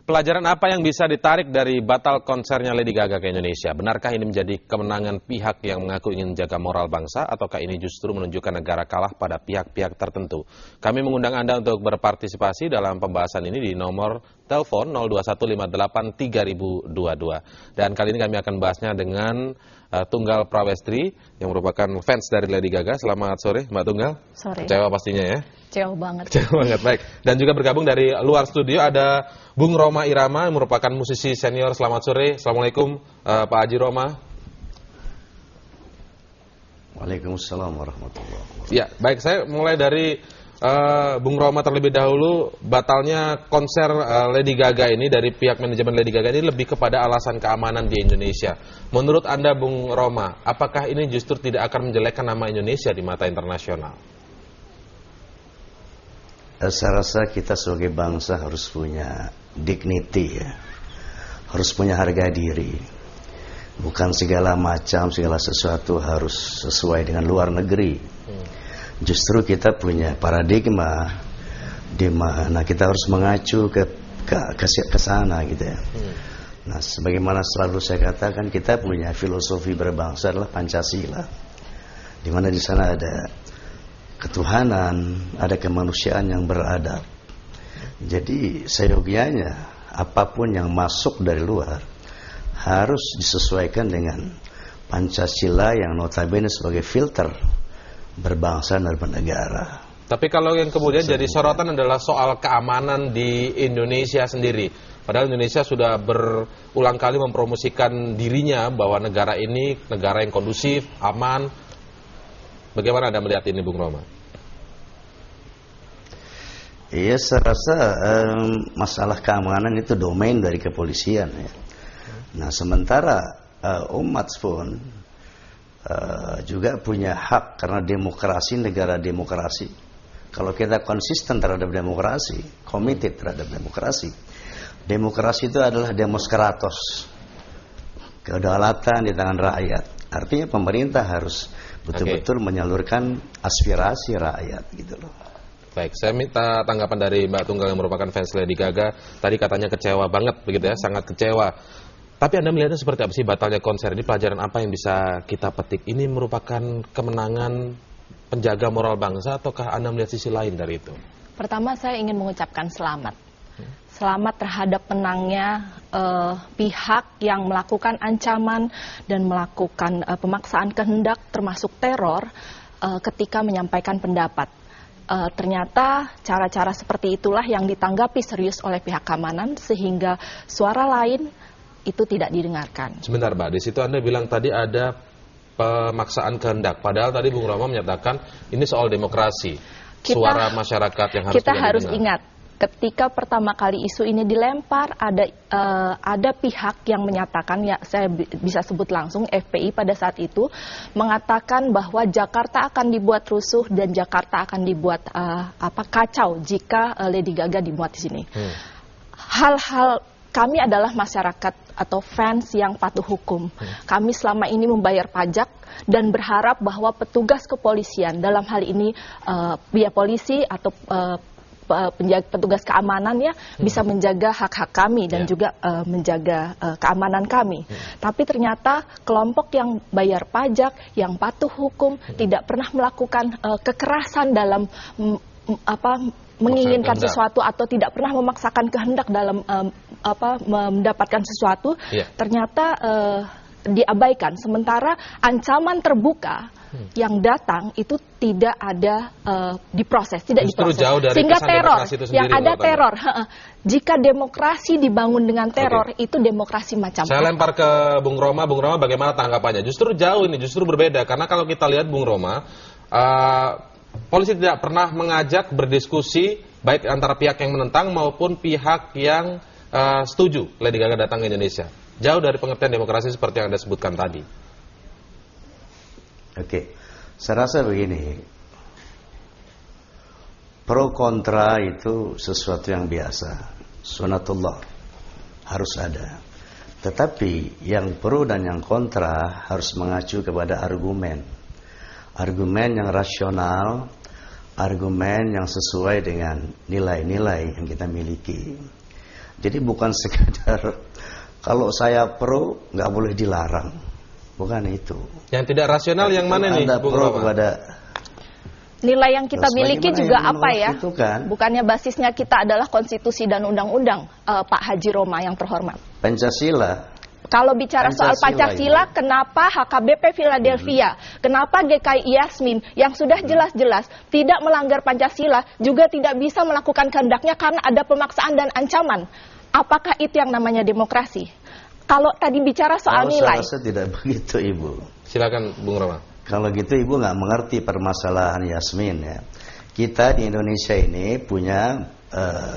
Pelajaran apa yang bisa ditarik dari batal konsernya Lady Gaga ke Indonesia? Benarkah ini menjadi kemenangan pihak yang mengaku ingin menjaga moral bangsa, ataukah ini justru menunjukkan negara kalah pada pihak-pihak tertentu? Kami mengundang Anda untuk berpartisipasi dalam pembahasan ini di nomor telepon 021583022. Dan kali ini kami akan bahasnya dengan Tunggal Prawestri yang merupakan fans dari Lady Gaga. Selamat sore, Mbak Tunggal. Sore. Kecewa pastinya ya? Kecewa banget. Kecewa banget, baik. Dan juga bergabung dari luar studio ada Bung Roma Irama yang merupakan musisi senior. Selamat sore. Assalamualaikum Pak Haji Roma. Waalaikumsalam warahmatullahi wabarakatuh. Ya, baik, saya mulai dari Bung Roma terlebih dahulu. Batalnya konser Lady Gaga ini dari pihak manajemen Lady Gaga ini lebih kepada alasan keamanan di Indonesia. Menurut Anda Bung Roma, apakah ini justru tidak akan menjelekkan nama Indonesia di mata internasional? Saya rasa kita sebagai bangsa harus punya dignity ya. Harus punya harga diri. Bukan segala macam, segala sesuatu harus sesuai dengan luar negeri. Justru kita punya paradigma di mana kita harus mengacu ke sana gitu ya. Nah, sebagaimana selalu saya katakan, kita punya filosofi berbangsa adalah Pancasila. Di mana di sana ada ketuhanan, ada kemanusiaan yang beradab. Jadi seyogianya apapun yang masuk dari luar harus disesuaikan dengan Pancasila yang notabene sebagai filter berbangsa dan bernegara. Tapi kalau yang kemudian jadi sorotan adalah soal keamanan di Indonesia sendiri. Padahal Indonesia sudah berulang kali mempromosikan dirinya bahwa negara ini negara yang kondusif, aman. Bagaimana Anda melihat ini, Bung Roma? Iya, saya rasa masalah keamanan itu domain dari kepolisian ya. Nah, sementara umat pun juga punya hak karena demokrasi, negara demokrasi. Kalau kita konsisten terhadap demokrasi, committed terhadap demokrasi, demokrasi itu adalah demos kratos, kedaulatan di tangan rakyat. Artinya pemerintah harus betul-betul menyalurkan aspirasi rakyat gitu loh. Baik, saya minta tanggapan dari Mbak Tunggal yang merupakan fans Lady Gaga. Tadi katanya kecewa banget begitu ya, sangat kecewa. Tapi Anda melihatnya seperti apa sih batalnya konser ini? Pelajaran apa yang bisa kita petik? Ini merupakan kemenangan penjaga moral bangsa, ataukah Anda melihat sisi lain dari itu? Pertama, saya ingin mengucapkan selamat. Selamat terhadap menangnya pihak yang melakukan ancaman dan melakukan pemaksaan kehendak termasuk teror ketika menyampaikan pendapat. Ternyata cara-cara seperti itulah yang ditanggapi serius oleh pihak keamanan sehingga suara lain itu tidak didengarkan. Sebentar Mbak, di situ Anda bilang tadi ada pemaksaan kehendak. Padahal tadi Bung Roma menyatakan ini soal demokrasi. Suara masyarakat yang harus kita harus ingat, ketika pertama kali isu ini dilempar, ada pihak yang menyatakan, ya saya bisa sebut langsung, FPI pada saat itu mengatakan bahwa Jakarta akan dibuat rusuh dan Jakarta akan dibuat kacau jika Lady Gaga dimuat di sini. Hal-hal kami adalah masyarakat atau fans yang patuh hukum. Kami selama ini membayar pajak dan berharap bahwa petugas kepolisian, dalam hal ini pihak polisi atau petugas keamanannya bisa menjaga hak-hak kami dan juga menjaga keamanan kami. Tapi ternyata kelompok yang bayar pajak, yang patuh hukum, tidak pernah melakukan kekerasan dalam menginginkan sesuatu atau tidak pernah memaksakan kehendak dalam mendapatkan sesuatu, ternyata diabaikan. Sementara ancaman terbuka yang datang itu tidak ada diproses, tidak diproses. Sehingga teror, yang ada teror. Jika demokrasi dibangun dengan teror, itu demokrasi macam apa? Saya lempar ke Bung Roma. Bung Roma, bagaimana tanggapannya? Justru jauh ini, justru berbeda. Karena kalau kita lihat Bung Roma, polisi tidak pernah mengajak berdiskusi baik antara pihak yang menentang maupun pihak yang setuju Lady Gaga datang ke Indonesia. Jauh dari pengertian demokrasi seperti yang Anda sebutkan tadi. Oke, saya rasa begini, pro kontra itu sesuatu yang biasa, sunatullah, harus ada. Tetapi yang pro dan yang kontra harus mengacu kepada argumen yang rasional, argumen yang sesuai dengan nilai-nilai yang kita miliki. Jadi bukan sekadar kalau saya pro nggak boleh dilarang, bukan itu. Yang tidak rasional yang mana nih, Anda Bung pro Roma? kepada Nilai yang kita Terus miliki bagaimana juga yang apa ya? menolak itu kan? Bukannya basisnya kita adalah konstitusi dan undang-undang, Pak Haji Roma yang terhormat. Pancasila. Kalau bicara soal Pancasila, kenapa HKBP Philadelphia, kenapa GKI Yasmin yang sudah jelas-jelas tidak melanggar Pancasila juga tidak bisa melakukan kehendaknya karena ada pemaksaan dan ancaman? Apakah itu yang namanya demokrasi? Kalau tadi bicara soal nilai. Saya rasa tidak begitu, Ibu. Silakan, Bung Roma. Kalau gitu Ibu nggak mengerti permasalahan Yasmin ya. Kita di Indonesia ini punya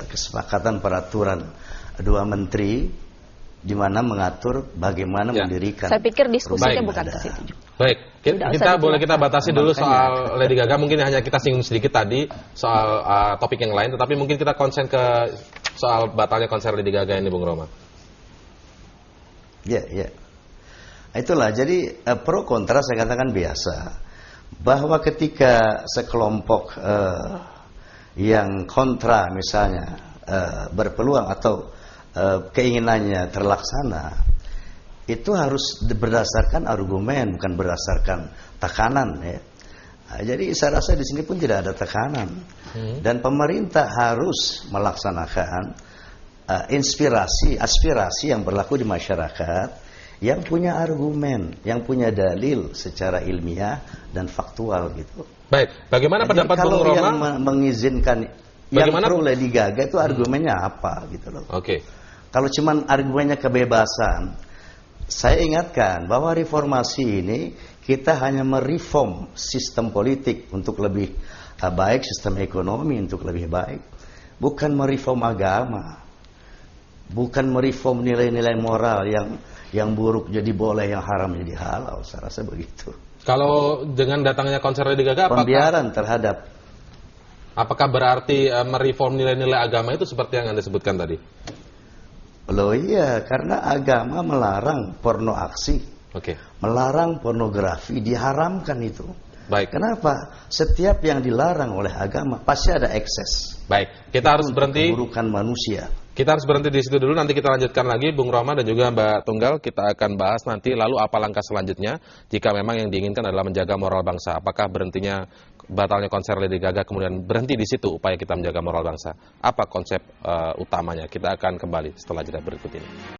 kesepakatan peraturan dua menteri di mana mengatur bagaimana mendirikan. Saya pikir diskusinya Baik. bukan ke situ. Baik, kita boleh kita batasi dulu Makanya. soal Lady Gaga. Mungkin hanya kita singgung sedikit tadi soal topik yang lain, tetapi mungkin kita konsen ke soal batalnya konser Lady Gaga ini, Bung Roma. Ya, ya. Itulah, jadi pro kontra saya katakan biasa. Bahwa ketika sekelompok yang kontra misalnya berpeluang atau keinginannya terlaksana, itu harus berdasarkan argumen, bukan berdasarkan tekanan ya. Nah, jadi saya rasa di sini pun tidak ada tekanan. Dan pemerintah harus melaksanakan aspirasi yang berlaku di masyarakat, yang punya argumen, yang punya dalil secara ilmiah dan faktual gitu. Baik, bagaimana Jadi pendapat kalau Bung Roma? yang mengizinkan Bagaimana- yang pro Lady Gaga itu argumennya apa gitu loh. Oke. Kalau cuman argumennya kebebasan, saya ingatkan bahwa reformasi ini kita hanya mereform sistem politik untuk lebih baik, sistem ekonomi untuk lebih baik, bukan mereform agama, bukan mereform nilai-nilai moral yang buruk jadi boleh, yang haram jadi halal. Saya rasa begitu. Kalau dengan datangnya konser Lady Gaga, Pembiaran terhadap apakah berarti mereform nilai-nilai agama itu seperti yang Anda sebutkan tadi? Loh iya, karena agama melarang porno aksi, Oke. melarang pornografi, diharamkan itu. Baik. Kenapa? Setiap yang dilarang oleh agama pasti ada ekses. Baik, kita harus Untuk berhenti. keburukan manusia. Kita harus berhenti di situ dulu, nanti kita lanjutkan lagi, Bung Roma dan juga Mbak Tunggal. Kita akan bahas nanti lalu apa langkah selanjutnya jika memang yang diinginkan adalah menjaga moral bangsa. Apakah berhentinya batalnya konser Lady Gaga kemudian berhenti di situ upaya kita menjaga moral bangsa? Apa konsep utamanya? Kita akan kembali setelah jeda berikut ini.